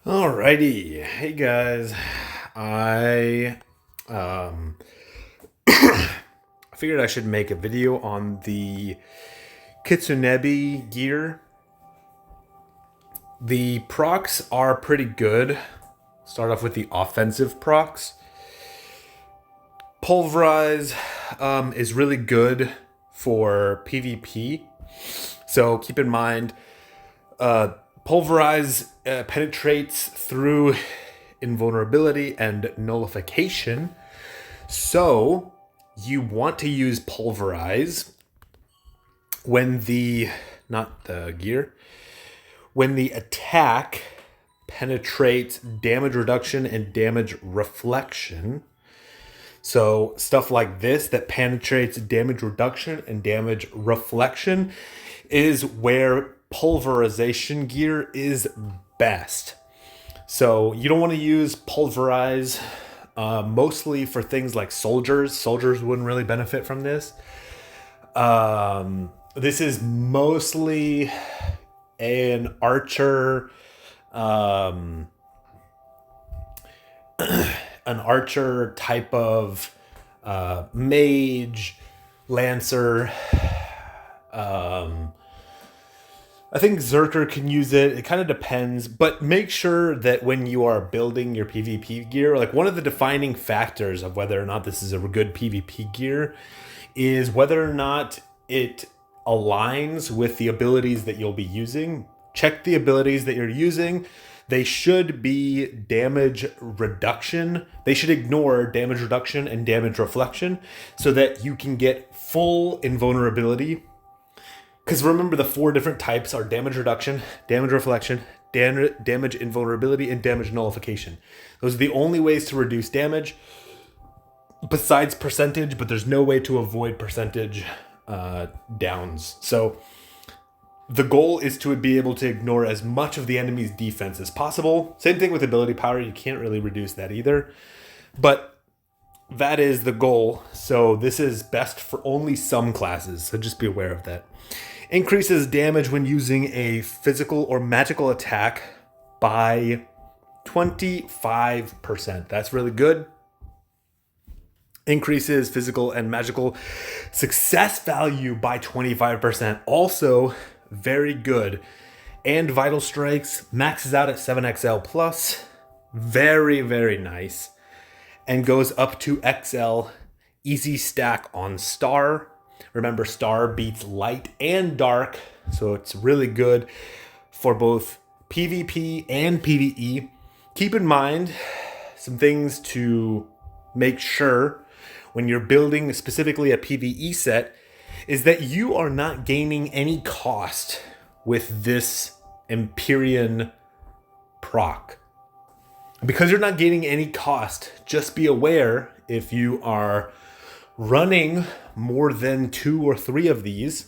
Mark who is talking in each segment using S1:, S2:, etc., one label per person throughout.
S1: Alrighty, hey guys. I I figured I should make a video on the Kitsunebi gear. The procs are pretty good. Start off with the offensive procs. Pulverize is really good for PvP. So keep in mind, Pulverize penetrates through invulnerability and nullification. So you want to use Pulverize when when the attack penetrates damage reduction and damage reflection. So stuff like this that penetrates damage reduction and damage reflection is where pulverization gear is best. So you don't want to use Pulverize mostly for things like soldiers. Soldiers wouldn't really benefit from this. This is mostly an archer, an archer type of mage, lancer. I think Zerker can use it. It kind of depends, but make sure that when you are building your PvP gear, like one of the defining factors of whether or not this is a good PvP gear is whether or not it aligns with the abilities that you'll be using. Check the abilities that you're using. They should be damage reduction. They should ignore damage reduction and damage reflection so that you can get full invulnerability. Because remember, the four different types are damage reduction, damage reflection, damage invulnerability, and damage nullification. Those are the only ways to reduce damage besides percentage, but there's no way to avoid percentage downs. So the goal is to be able to ignore as much of the enemy's defense as possible. Same thing with ability power. You can't really reduce that either. But that is the goal. So this is best for only some classes. So just be aware of that. Increases damage when using a physical or magical attack by 25%. That's really good. Increases physical and magical success value by 25%. Also very good. And Vital Strikes maxes out at 7XL plus. Very, very nice. And goes up to XL. Easy stack on Star. Remember, Star beats light and dark, so it's really good for both PvP and PvE. Keep in mind some things to make sure when you're building specifically a PvE set is that you are not gaining any cost with this Empyrean proc. Because you're not gaining any cost, just be aware if you are running more than 2 or 3 of these,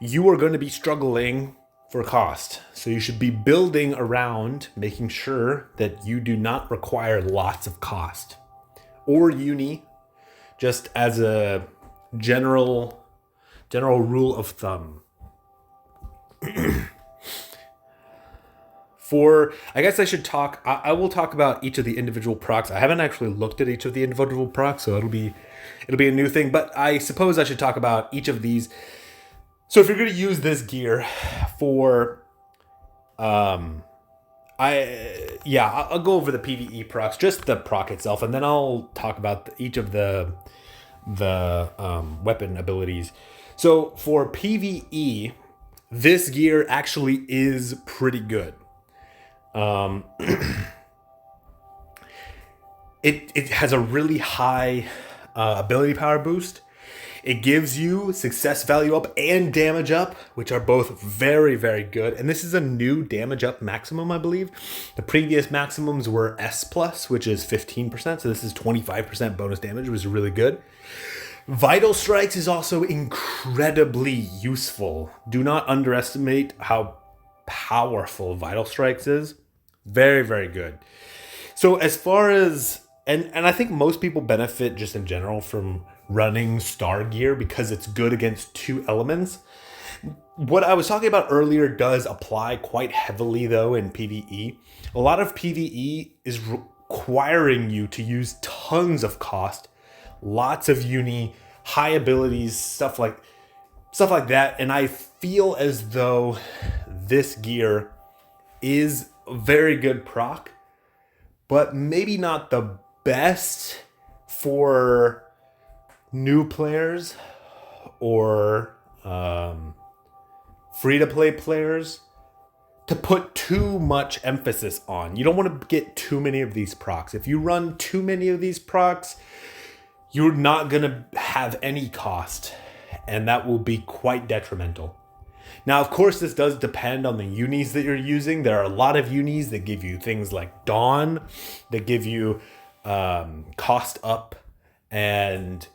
S1: you are going to be struggling for cost. So you should be building around making sure that you do not require lots of cost. Or uni, just as a general rule of thumb. I guess I should talk. I will talk about each of the individual procs. I haven't actually looked at each of the individual procs, so it'll be a new thing. But I suppose I should talk about each of these. So if you're going to use this gear for, I'll go over the PvE procs, just the proc itself, and then I'll talk about each of the weapon abilities. So for PvE, this gear actually is pretty good. It has a really high ability power boost. It gives you success value up and damage up, which are both very, very good. And this is a new damage up maximum, I believe. The previous maximums were S+, which is 15%. So this is 25% bonus damage, which is really good. Vital Strikes is also incredibly useful. Do not underestimate how powerful Vital Strikes is. Very, very good. So as far as, and I think most people benefit just in general from running Star gear because it's good against 2 elements. What I was talking about earlier does apply quite heavily, though, in PvE. A lot of PvE is requiring you to use tons of cost, lots of uni, high abilities, stuff like that. And I feel as though this gear is a very good proc, but maybe not the best for new players or free-to-play players to put too much emphasis on. You don't want to get too many of these procs. If you run too many of these procs, you're not going to have any cost, and that will be quite detrimental. Now, of course, this does depend on the unis that you're using. There are a lot of unis that give you things like Dawn, that give you cost up and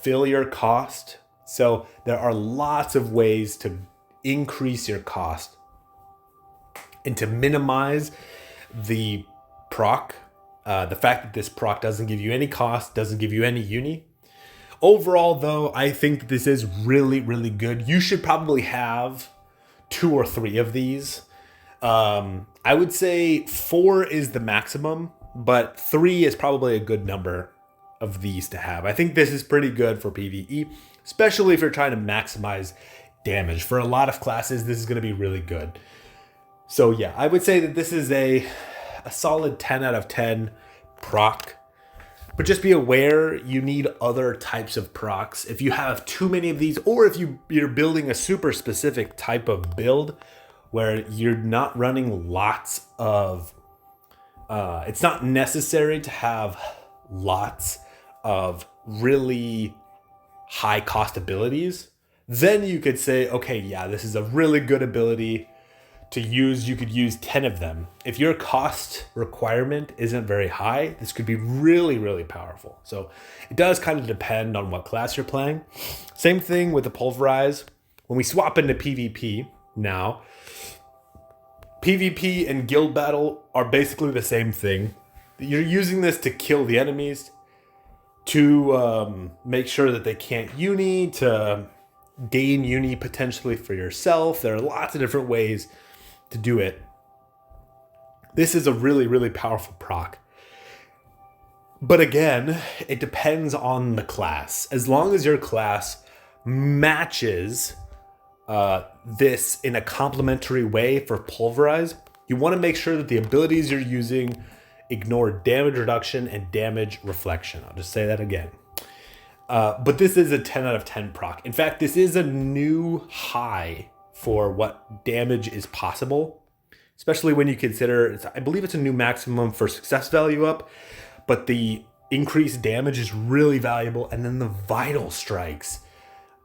S1: fill your cost. So there are lots of ways to increase your cost and to minimize the proc. The fact that this proc doesn't give you any cost, doesn't give you any uni. Overall, though, I think that this is really, really good. You should probably have 2 or 3 of these. I would say 4 is the maximum, but 3 is probably a good number of these to have. I think this is pretty good for PvE, especially if you're trying to maximize damage. For a lot of classes, this is going to be really good. So yeah, I would say that this is a solid 10 out of 10 proc. But just be aware, you need other types of procs. If you have too many of these, or if you're building a super specific type of build where you're not running lots of... it's not necessary to have lots of really high cost abilities, then you could say, okay, yeah, this is a really good ability to use. You could use 10 of them. If your cost requirement isn't very high, this could be really, really powerful. So it does kind of depend on what class you're playing. Same thing with the Pulverize. When we swap into PvP now, PvP and Guild Battle are basically the same thing. You're using this to kill the enemies, to make sure that they can't uni, to gain uni potentially for yourself. There are lots of different ways to do it. This is a really, really powerful proc. But again, it depends on the class. As long as your class matches this in a complementary way for Pulverize, you want to make sure that the abilities you're using ignore damage reduction and damage reflection. I'll just say that again. But this is a 10 out of 10 proc. In fact, this is a new high for what damage is possible, especially when you consider, I believe it's a new maximum for success value up, but the increased damage is really valuable. And then the Vital Strikes.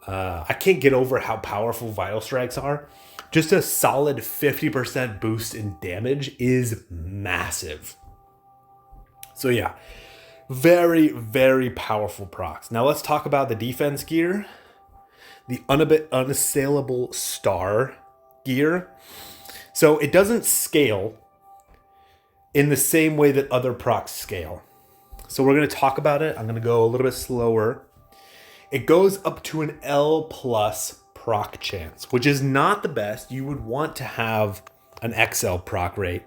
S1: I can't get over how powerful Vital Strikes are. Just a solid 50% boost in damage is massive. So yeah, very, very powerful procs. Now let's talk about the defense gear. The Unassailable Star gear. So it doesn't scale in the same way that other procs scale. So we're going to talk about it. I'm going to go a little bit slower. It goes up to an L plus proc chance, which is not the best. You would want to have an XL proc rate.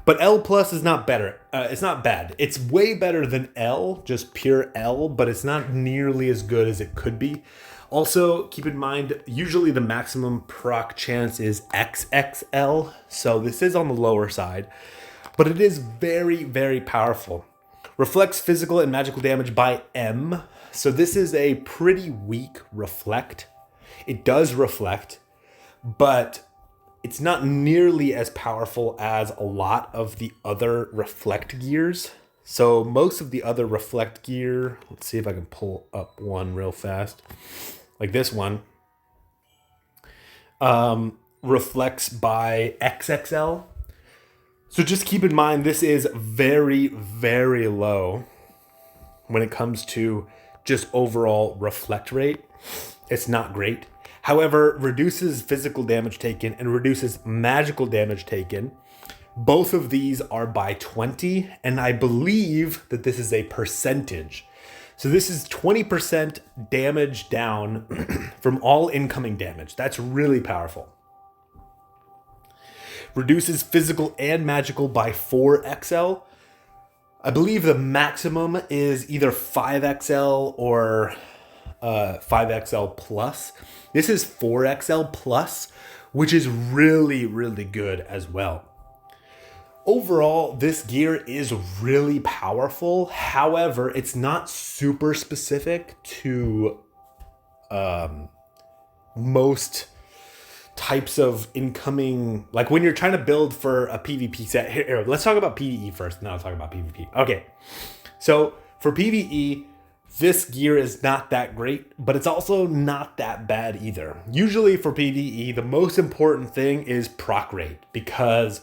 S1: But L plus is not better. It's not bad. It's way better than L, just pure L, but it's not nearly as good as it could be. Also, keep in mind, usually the maximum proc chance is XXL, so this is on the lower side, but it is very, very powerful. Reflects physical and magical damage by M, so this is a pretty weak reflect. It does reflect, but it's not nearly as powerful as a lot of the other reflect gears. So most of the other reflect gear, let's see if I can pull up one real fast. Like this one, reflects by XXL. So just keep in mind, this is very, very low when it comes to just overall reflect rate. It's not great. However, reduces physical damage taken and reduces magical damage taken. Both of these are by 20, and I believe that this is a percentage. So this is 20% damage down from all incoming damage. That's really powerful. Reduces physical and magical by 4XL. I believe the maximum is either 5XL or 5XL plus. This is 4XL plus, which is really, really good as well. Overall, this gear is really powerful. However, it's not super specific to most types of incoming, like when you're trying to build for a PvP set. Here, let's talk about PvE first, and then I'll talk about PvP. Okay, so for PvE, this gear is not that great, but it's also not that bad either. Usually for PvE, the most important thing is proc rate, because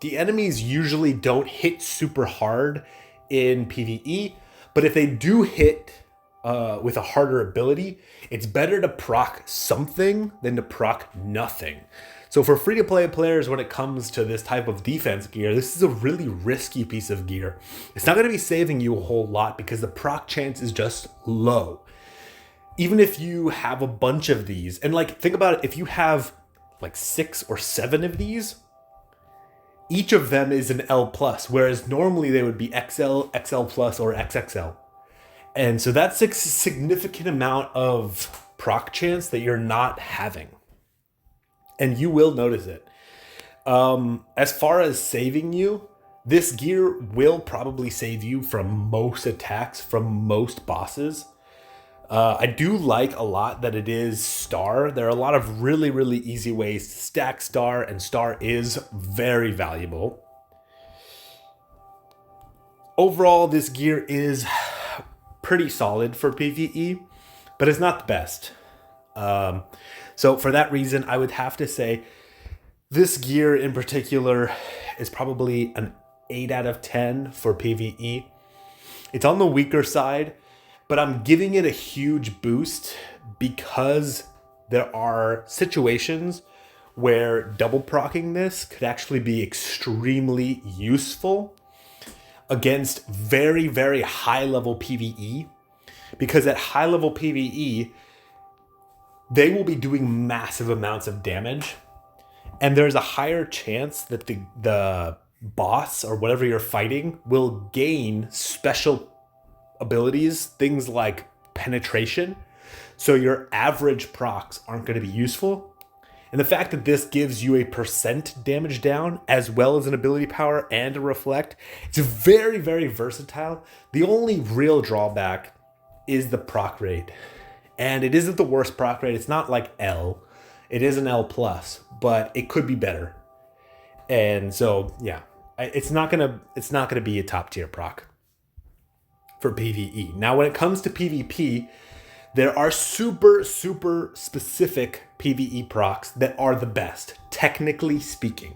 S1: the enemies usually don't hit super hard in PvE, but if they do hit with a harder ability, it's better to proc something than to proc nothing. So for free-to-play players, when it comes to this type of defense gear, this is a really risky piece of gear. It's not going to be saving you a whole lot because the proc chance is just low. Even if you have a bunch of these, and like think about it, if you have like 6 or 7 of these, each of them is an L+, whereas normally they would be XL, XL+, or XXL. And so that's a significant amount of proc chance that you're not having. And you will notice it. As far as saving you, this gear will probably save you from most attacks, from most bosses. I do like a lot that it is star. There are a lot of really, really easy ways to stack star, and star is very valuable. Overall, this gear is pretty solid for PvE, but it's not the best. So for that reason, I would have to say this gear in particular is probably an 8 out of 10 for PvE. It's on the weaker side, but I'm giving it a huge boost because there are situations where double procking this could actually be extremely useful against very, very high level PvE. Because at high level PvE, they will be doing massive amounts of damage, and there's a higher chance that the boss or whatever you're fighting will gain special abilities, things like penetration. So your average procs aren't going to be useful. And the fact that this gives you a % damage down as well as an ability power and a reflect, it's very, very versatile. The only real drawback is the proc rate. And it isn't the worst proc rate. It's not like L. It is an L+, but it could be better. And so, yeah, it's not gonna be a top tier proc for PvE. Now, when it comes to PvP, there are super, super specific PvE procs that are the best, technically speaking.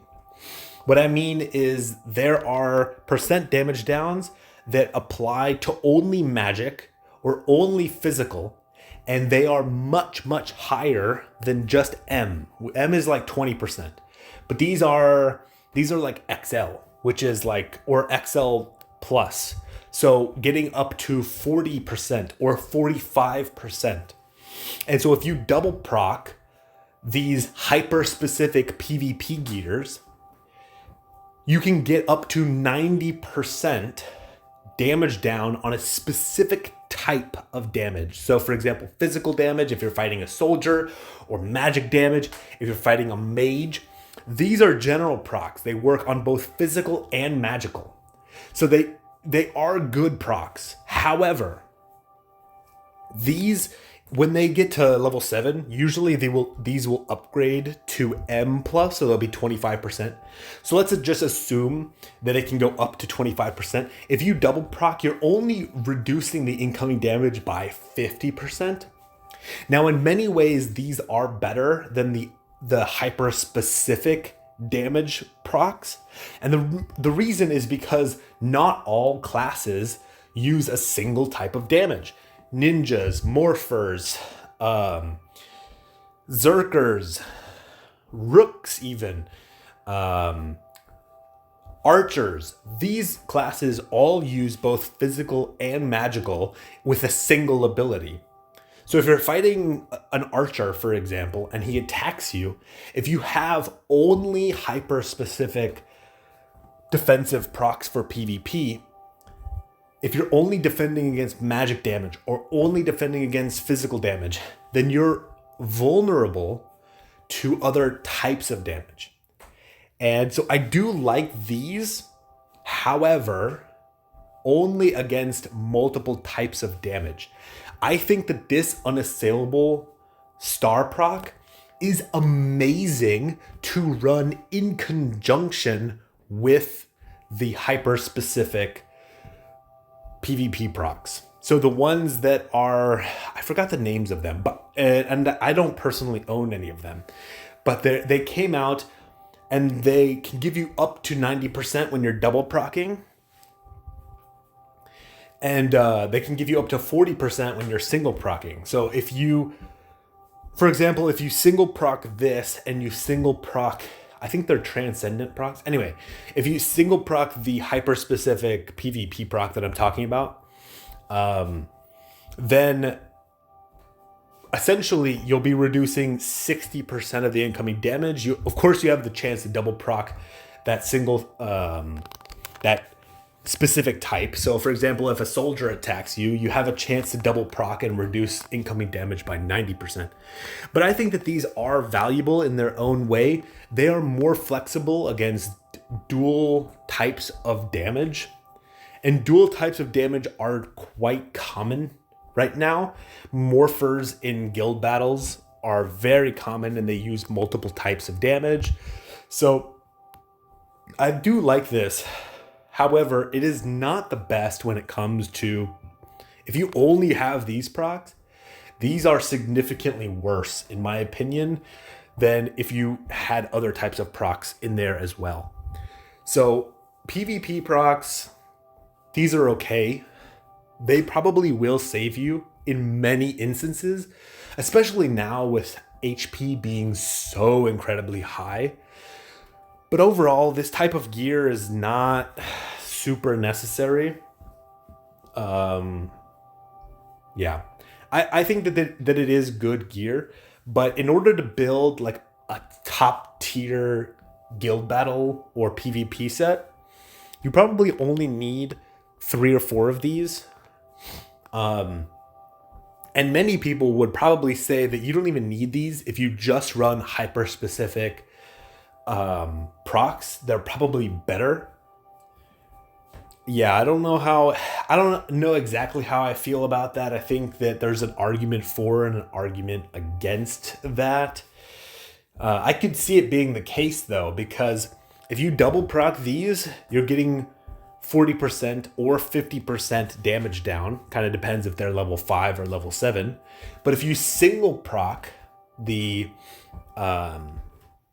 S1: What I mean is there are % damage downs that apply to only magic or only physical, and they are much, much higher than just M. M is like 20%. But these are like XL, which is like, or XL plus. So getting up to 40% or 45%. And so if you double proc these hyper-specific PvP gears, you can get up to 90% damage down on a specific type of damage. So for example, physical damage if you're fighting a soldier, or magic damage if you're fighting a mage. These are general procs. They work on both physical and magical. So they are good procs. However, these, when they get to level 7, usually these will upgrade to M+, so they'll be 25%. So let's just assume that it can go up to 25%. If you double proc, you're only reducing the incoming damage by 50%. Now, in many ways, these are better than the hyper-specific damage procs. And the reason is because not all classes use a single type of damage. Ninjas, morphers, zerkers, rooks even, Archers, these classes all use both physical and magical with a single ability. So if you're fighting an archer, for example, and he attacks you, if you have only hyper-specific defensive procs for PvP, if you're only defending against magic damage or only defending against physical damage, then you're vulnerable to other types of damage. And so I do like these, however, only against multiple types of damage. I think that this unassailable star proc is amazing to run in conjunction with the hyper-specific PvP procs. So the ones that are, I forgot the names of them, but and I don't personally own any of them, but they came out and they can give you up to 90% when you're double procking. And they can give you up to 40% when you're single procking. So if you, for example, if you single proc this and you single proc, I think they're transcendent procs. Anyway, if you single proc the hyper-specific PvP proc that I'm talking about, then essentially you'll be reducing 60% of the incoming damage. Of course, you have the chance to double proc that single, that specific type. So for example, if a soldier attacks you, you have a chance to double proc and reduce incoming damage by 90%. But I think that these are valuable in their own way. They are more flexible against dual types of damage. And dual types of damage are quite common right now. Morphers in guild battles are very common and they use multiple types of damage. So I do like this. However, it is not the best when it comes to, if you only have these procs, these are significantly worse, in my opinion, than if you had other types of procs in there as well. So PvP procs, these are okay. They probably will save you in many instances, especially now with HP being so incredibly high. But overall, this type of gear is not super necessary. Yeah. I think that it is good gear, but in order to build like a top tier guild battle or PvP set, you probably only need 3 or 4 of these. And many people would probably say that you don't even need these if you just run hyper specific procs. They're probably better. Yeah, I don't know exactly how I feel about that. I think that there's an argument for and an argument against that. I could see it being the case though, because if you double proc these, you're getting 40% or 50% damage down. Kind of depends if they're level 5 or level 7. But if you single proc the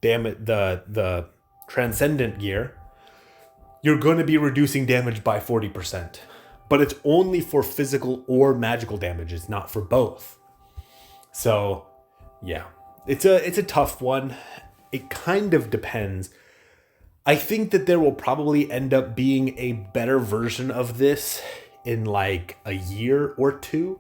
S1: the transcendent gear, you're going to be reducing damage by 40%. But it's only for physical or magical damage. It's not for both. So, yeah. It's a tough one. It kind of depends. I think that there will probably end up being a better version of this in like a year or 2.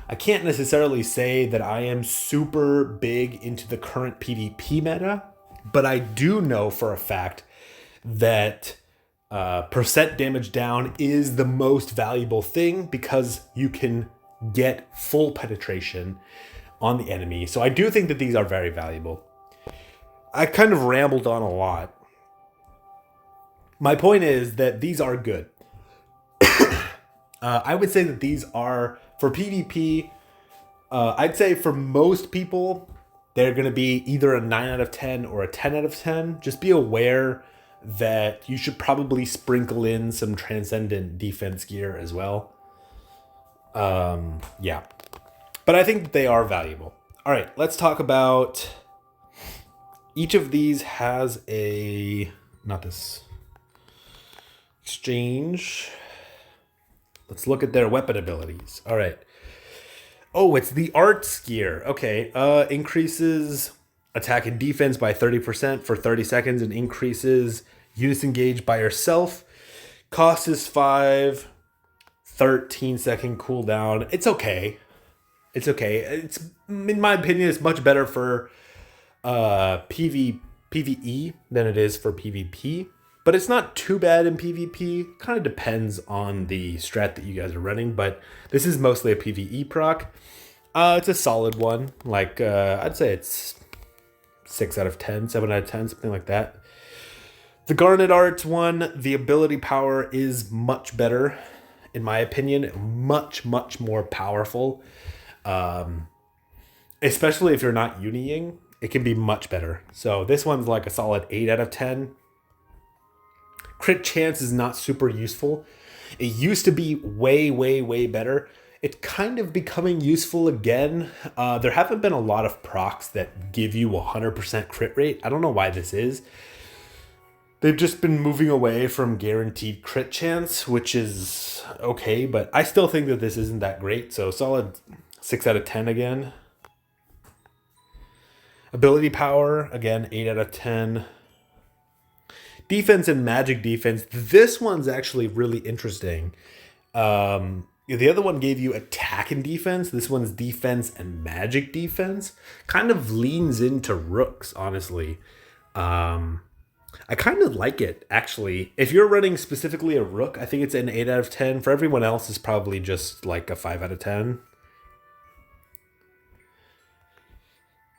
S1: I can't necessarily say that I am super big into the current PvP meta, but I do know for a fact that percent damage down is the most valuable thing because you can get full penetration on the enemy. So I do think that these are very valuable. I kind of rambled on a lot. My point is that these are good. I would say that these are, for PvP, I'd say for most people, they're going to be either a 9 out of 10 or a 10 out of 10. Just be aware that you should probably sprinkle in some transcendent defense gear as well. Yeah. But I think that they are valuable. All right, let's talk about... Each of these has a... Not this... Exchange. Let's look at their weapon abilities. All right. Oh, it's the arts gear. Okay. Increases attack and defense by 30% for 30 seconds and increases Unison gauge by yourself. Cost is 5. 13-second cooldown. It's okay. It's okay. It's, in my opinion, it's much better for PvE than it is for PvP. But it's not too bad in PvP. Kind of depends on the strat that you guys are running. But this is mostly a PvE proc. It's a solid one. Like, I'd say it's 6 out of 10, 7 out of 10, something like that. The Garnet Arts one, the ability power is much better, in my opinion. Much, much more powerful. Especially if you're not Uniying, it can be much better. So this one's like a solid 8 out of 10. Crit chance is not super useful. It used to be way, way, way better. It's kind of becoming useful again. There haven't been a lot of procs that give you 100% crit rate. I don't know why this is. They've just been moving away from guaranteed crit chance, which is okay, but I still think that this isn't that great. So solid 6 out of 10 again. Ability power, again, 8 out of 10. Defense and magic defense. This one's actually really interesting. The other one gave you attack and defense. This one's defense and magic defense. Kind of leans into rooks, honestly. I kind of like it, actually. If you're running specifically a rook, I think it's an 8 out of 10. For everyone else, it's probably just like a 5 out of 10.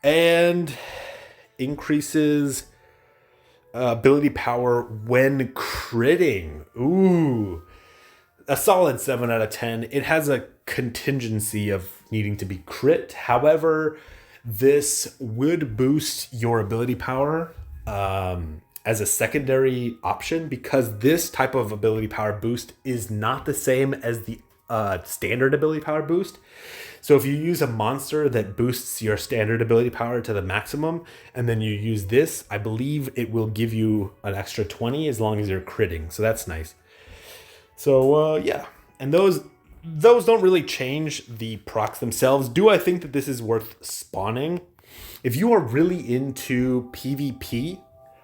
S1: And increases ability power when critting. Ooh. A solid 7 out of 10. It has a contingency of needing to be crit. However, this would boost your ability power as a secondary option, because this type of ability power boost is not the same as the standard ability power boost. So if you use a monster that boosts your standard ability power to the maximum, and then you use this, I believe it will give you an extra 20 as long as you're critting. So that's nice. So yeah, and those don't really change the procs themselves. Do I think that this is worth spawning? If you are really into PvP,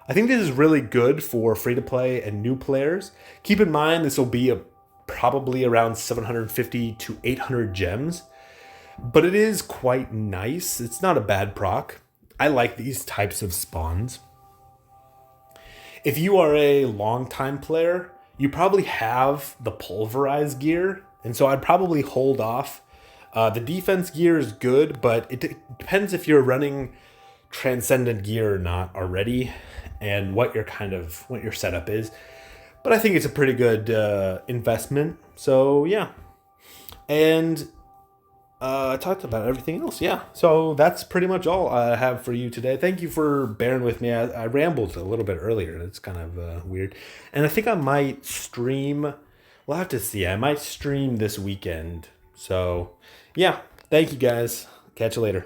S1: I think this is really good for free-to-play and new players. Keep in mind, this will be probably around 750 to 800 gems, but it is quite nice. It's not a bad proc. I like these types of spawns. If you are a long-time player, you probably have the pulverized gear, and so I'd probably hold off. The defense gear is good, but it depends if you're running transcendent gear or not already, and what your setup is. But I think it's a pretty good investment. So yeah, and I talked about everything else. Yeah, so that's pretty much all I have for you today. Thank you for bearing with me. I rambled a little bit earlier. It's kind of weird, and I think I might stream. We'll have to see. I might stream this weekend. So yeah, thank you guys. Catch you later.